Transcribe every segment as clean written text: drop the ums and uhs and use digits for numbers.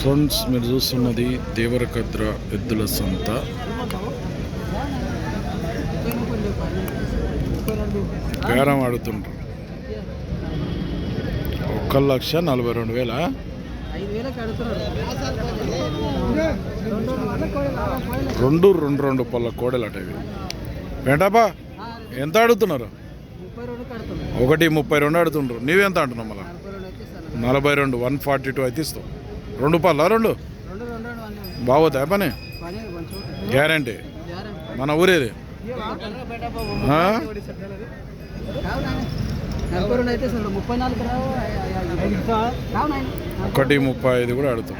Friends మీరు చూస్తున్నది దేవరకద్ర ఎద్దుల సంత. బేరం ఆడుతుండ్రు. 1,42,000. రెండు పళ్ళ కోడలు అట ఇవి. వెంటబా ఎంత అడుగుతున్నారు? 1,32 అడుగుతుండ్రు. నీవెంత అంటున్నావు? మళ్ళా 42, 142 అయితే ఇస్తావు. 2 పళ్ళ 2 బాగోతాయి పని గ్యారంటీ. మన ఊరేది 1,35 కూడా అడుగుతాం.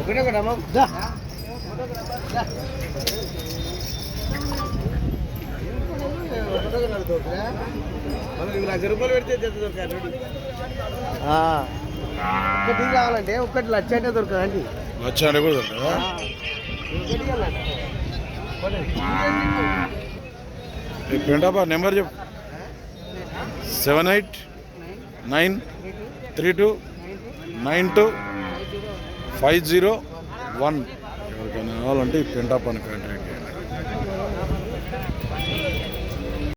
ఒకటే కదా 1,00,000 రూపాయలు పెడితే ఒకటి కావాలంటే 1,00,000 అంటే దొరకదండి. 1,00,000 కూడా దొరకదా? ఏంటబ్బా నెంబర్ చెప్పు. 7893292501. ఎవరికైనా కావాలంటే ఈ పెంటాపని కాంటాక్ట్.